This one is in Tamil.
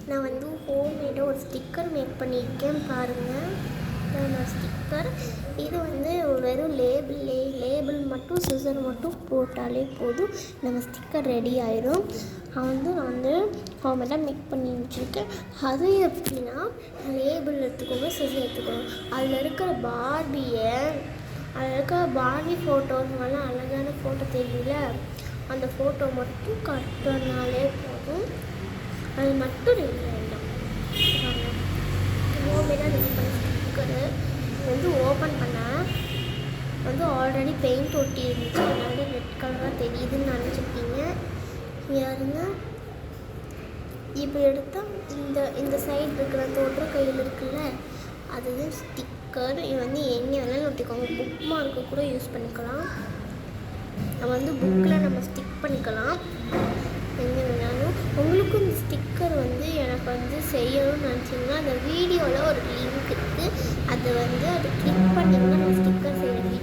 நான் வந்து ஹோம்மேடாக ஒரு ஸ்டிக்கர் மேக் பண்ணியிருக்கேன் பாருங்கள். நான் ஸ்டிக்கர் இது வந்து வெறும் லேபிள் மட்டும் சிசர் மட்டும் போட்டாலே போதும், நம்ம ஸ்டிக்கர் ரெடி ஆயிடும். நான் வந்து ஹோம்மேடாக மேக் பண்ணி வச்சுருக்கேன். அது எப்படின்னா, லேபிள் எடுத்துக்கோங்க, சிசர் எடுத்துக்கோங்க. அதில் இருக்கிற பார்பி ஃபோட்டோங்கெல்லாம் அழகான ஃபோட்டோ தெரியல, அந்த ஃபோட்டோ மட்டும் கட் பண்ணாலே போதும், அது மட்டும் ரெடி ஆகிடும். ஹோம்மேடாக ரெடி பண்ண ஸ்டிக்கரு வந்து ஓப்பன் பண்ணால் வந்து ஆல்ரெடி பெயிண்ட் ஒட்டி இருந்துச்சு, அதனால ரெட் கலராக தெரியுதுன்னு நினச்சிருக்கீங்க. யாருங்க இப்போ எடுத்தால் இந்த சைடு இருக்கிற தோற்ற கையில் இருக்குல்ல, அதுதான் ஸ்டிக்கர். இது வந்து எங்கே வேணாலும் ஒட்டிக்கோங்க, புக் மார்க்கு கூட யூஸ் பண்ணிக்கலாம். நம்ம வந்து புக்கில் நம்ம ஸ்டிக் பண்ணிக்கலாம் எங்கே வேணாலும். உங்களுக்கும் இந்த ஸ்டிக்கர் வந்து எனக்கு வந்து செய்யணும்னு நினச்சிங்கன்னா அந்த வீடியோவில் ஒரு லிங்க் இருக்குது, அதை கிளிக் பண்ணிங்கன்னா நம்ம ஸ்டிக்கர் செய்கிறேன்